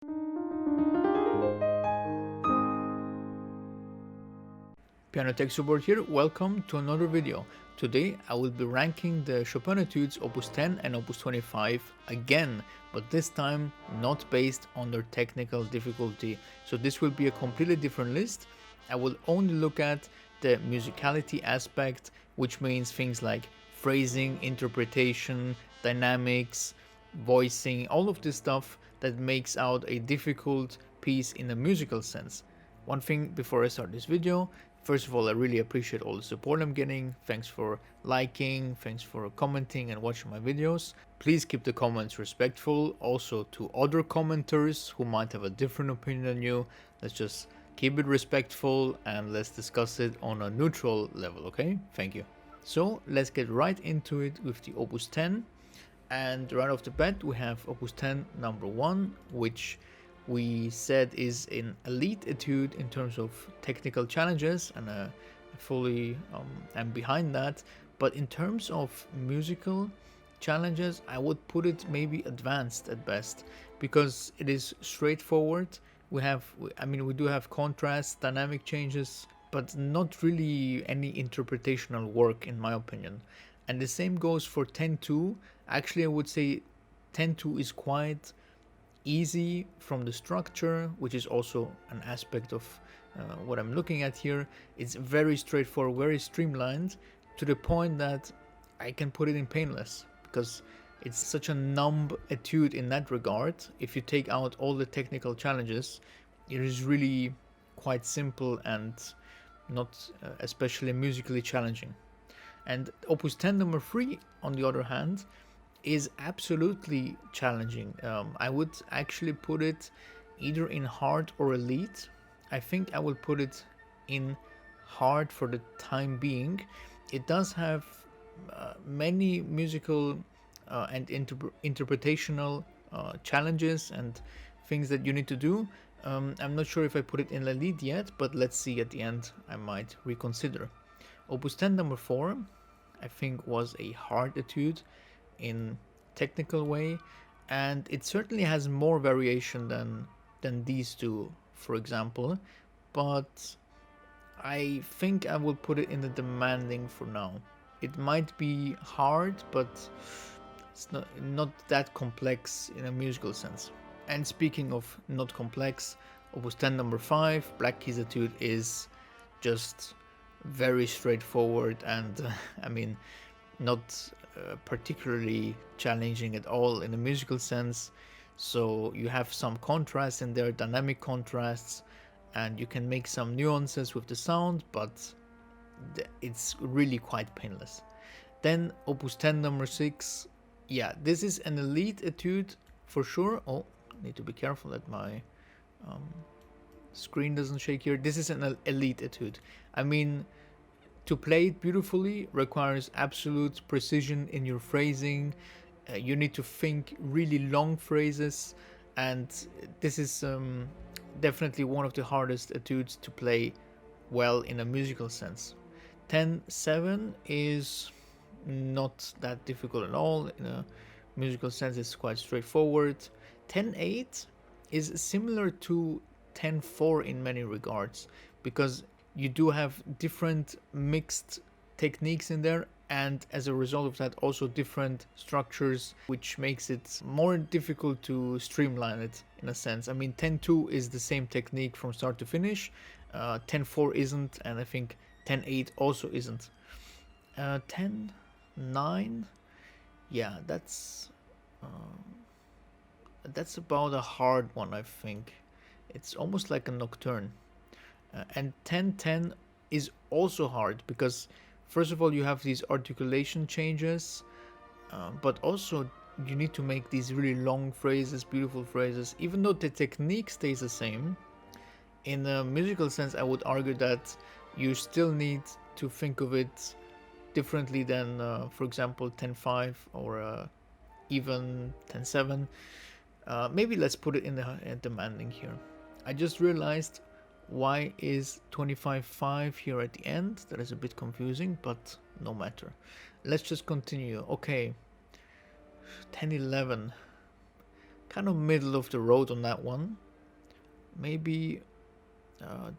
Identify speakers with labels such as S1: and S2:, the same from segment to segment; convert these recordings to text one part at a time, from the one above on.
S1: Piano Tech Support here, welcome to another video. Today I will be ranking the Chopin Etudes Opus 10 and Opus 25 again, but this time not based on their technical difficulty. So this will be a completely different list. I will only look at the musicality aspect, which means things like phrasing, interpretation, dynamics, voicing, all of this stuff that makes out a difficult piece in a musical sense. One thing before I start this video, first of all, I really appreciate all the support I'm getting. Thanks for liking, thanks for commenting and watching my videos. Please keep the comments respectful. Also to other commenters who might have a different opinion than you, let's just keep it respectful and let's discuss it on a neutral level, okay? Thank you. So let's get right into it with the Opus 10. And right off the bat, we have Opus 10 number 1, which we said is an elite etude in terms of technical challenges, and fully am behind that. But in terms of musical challenges, I would put it maybe advanced at best, because it is straightforward. We do have contrasts, dynamic changes, but not really any interpretational work in my opinion. And the same goes for 10-2. Actually, I would say 10-2 is quite easy from the structure, which is also an aspect of what I'm looking at here. It's very straightforward, very streamlined, to the point that I can put it in painless, because it's such a numb etude in that regard. If you take out all the technical challenges, it is really quite simple and not especially musically challenging. And Opus 10 number 3, on the other hand, is absolutely challenging. I would actually put it either in hard or elite. I think I will put it in hard for the time being. It does have many musical and interpretational challenges and things that you need to do. I'm not sure if I put it in elite yet, but let's see at the end. I might reconsider. Opus 10 number 4, I think, was a hard etude in technical way, and it certainly has more variation than these two, for example, but I think I will put it in the demanding for now. It might be hard, but it's not that complex in a musical sense. And speaking of not complex, Opus 10 number 5, Black Keys Etude, is just very straightforward and not particularly challenging at all in a musical sense. So you have some contrast in there, dynamic contrasts, and you can make some nuances with the sound, but it's really quite painless. Then Opus 10 number 6, yeah, this is an elite etude for sure. Oh, need to be careful that my screen doesn't shake here. This is an elite etude. To play it beautifully requires absolute precision in your phrasing. You need to think really long phrases, and this is definitely one of the hardest etudes to play well in a musical sense. 10-7 is not that difficult at all. In a musical sense, it's quite straightforward. 10-8 is similar to 10-4 in many regards, because you do have different mixed techniques in there, and as a result of that also different structures, which makes it more difficult to streamline it in a sense. 10-2 is the same technique from start to finish. 10-4 isn't, and I think 10-8 also isn't. 10-9, yeah, that's about a hard one. I think it's almost like a nocturne. And 10-10 is also hard, because first of all you have these articulation changes, but also you need to make these really long phrases, beautiful phrases. Even though the technique stays the same, in a musical sense I would argue that you still need to think of it differently than for example 10-5 or even 10-7. Maybe let's put it in the demanding here. I just realized, why is 25-5 here at the end? That is a bit confusing, but no matter. Let's just continue. Okay, 10-11. kind of middle of the road on that one. Maybe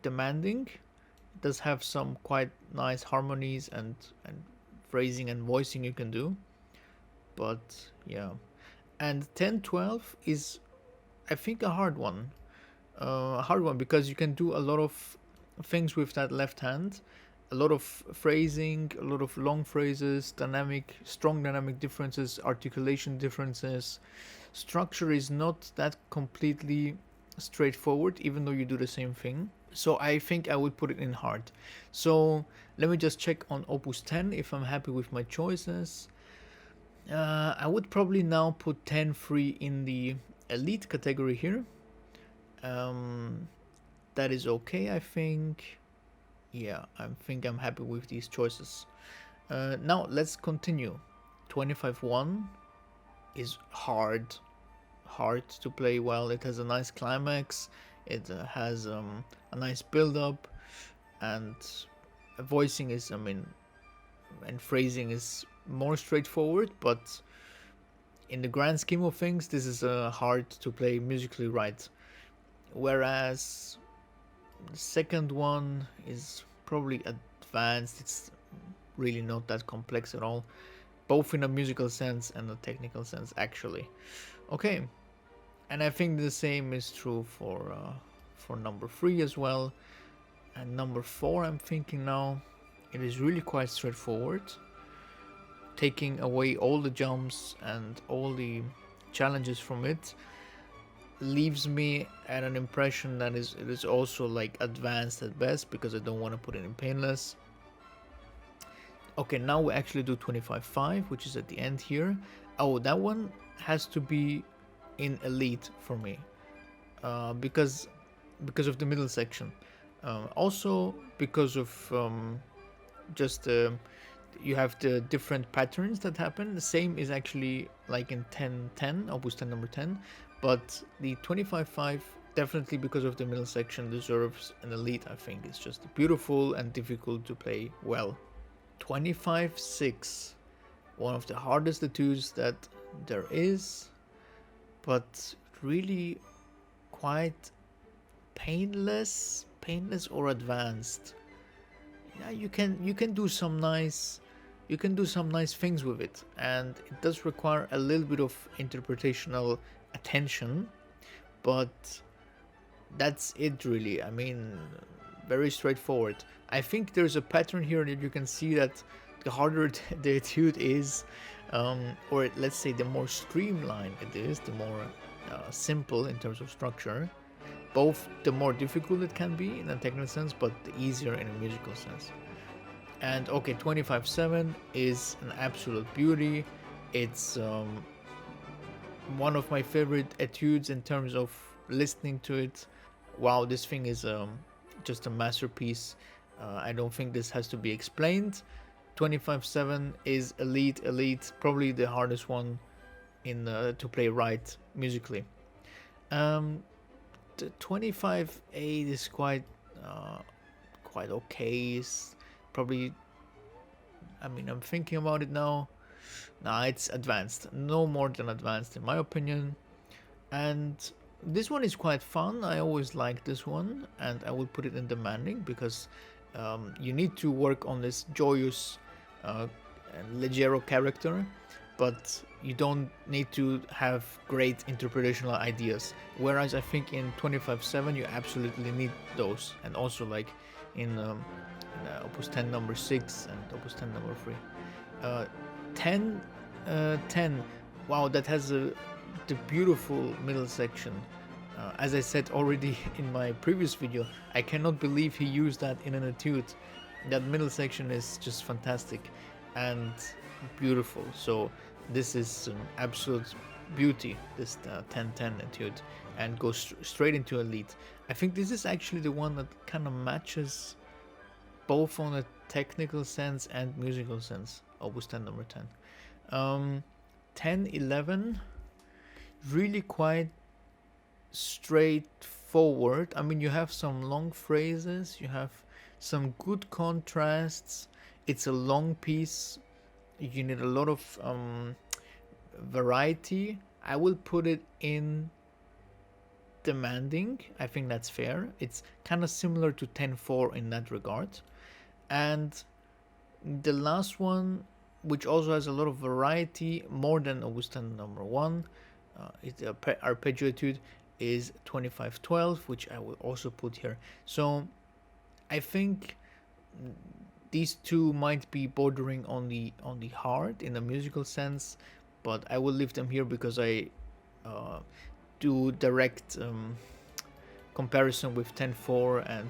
S1: demanding. It does have some quite nice harmonies and phrasing and voicing you can do, but yeah. And 10-12 is, I think, a hard one. Because you can do a lot of things with that left hand, a lot of phrasing, a lot of long phrases, strong dynamic differences, articulation differences. Structure is not that completely straightforward, even though you do the same thing. So I think I would put it in hard. So let me just check on Opus 10 if I'm happy with my choices. I would probably now put 10-3 in the elite category here. That is okay, I think. Yeah, I think I'm happy with these choices. Now let's continue. 25-1 is hard to play well. It has a nice climax. It has a nice build-up, and voicing is, and phrasing is more straightforward, but in the grand scheme of things, this is hard to play musically right. Whereas the second one is probably advanced. It's really not that complex at all, both in a musical sense and a technical sense, actually. Okay, and I think the same is true for number 3 as well. And number 4, I'm thinking now, it is really quite straightforward, taking away all the jumps and all the challenges from it. Leaves me at an impression that it is also like advanced at best, because I don't want to put it in painless. Okay, now we actually do 25-5, which is at the end here. Oh, that one has to be in elite for me, because of the middle section. Also because of you have the different patterns that happen. The same is actually like in 10-10, Opus 10 number 10, but the 25-5, definitely because of the middle section, deserves an elite. I think it's just beautiful and difficult to play well. 25-6, one of the hardest etudes that there is, but really quite painless or advanced. Yeah, you can do some nice things with it, and it does require a little bit of interpretational attention, but that's it really. Very straightforward. I think there's a pattern here that you can see that the harder the etude is, or let's say the more streamlined it is, the more simple in terms of structure, both the more difficult it can be in a technical sense, but the easier in a musical sense. And okay, 25-7 is an absolute beauty. It's one of my favorite etudes in terms of listening to it. Wow, this thing is just a masterpiece. I don't think this has to be explained. 25-7 is elite, probably the hardest one in to play right musically. The 25-8 is quite okay. It's probably, I'm thinking about it now. Nah, it's advanced, no more than advanced in my opinion. And this one is quite fun. I always like this one, and I will put it in demanding, because you need to work on this joyous leggero character, but you don't need to have great interpretational ideas. Whereas I think in 25-7 you absolutely need those, and also like in Opus 10 number 6 and Opus 10 number 3. 10, wow, that has the beautiful middle section. As I said already in my previous video, I cannot believe he used that in an etude. That middle section is just fantastic and beautiful. So this is an absolute beauty, this 10-10 etude, and goes straight into elite. I think this is actually the one that kind of matches both on a technical sense and musical sense, Opus 10 number 10. 10-11, really quite straightforward. You have some long phrases, you have some good contrasts. It's a long piece. You need a lot of variety I will put it in demanding. I think that's fair. It's kind of similar to 10-4 in that regard. And the last one, which also has a lot of variety, more than Opus 10 number 1, it's arpeggio etude, is 25-12, which I will also put here. So I think these two might be bordering on the hard in the musical sense, but I will leave them here because I do direct comparison with 10-4 and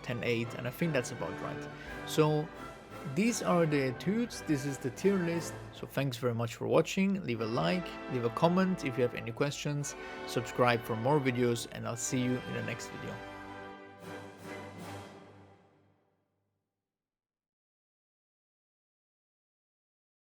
S1: 10-8, and I think that's about right. So these are the etudes, this is the tier list. So thanks very much for watching. Leave a like, leave a comment if you have any questions, subscribe for more videos, and I'll see you in the next video.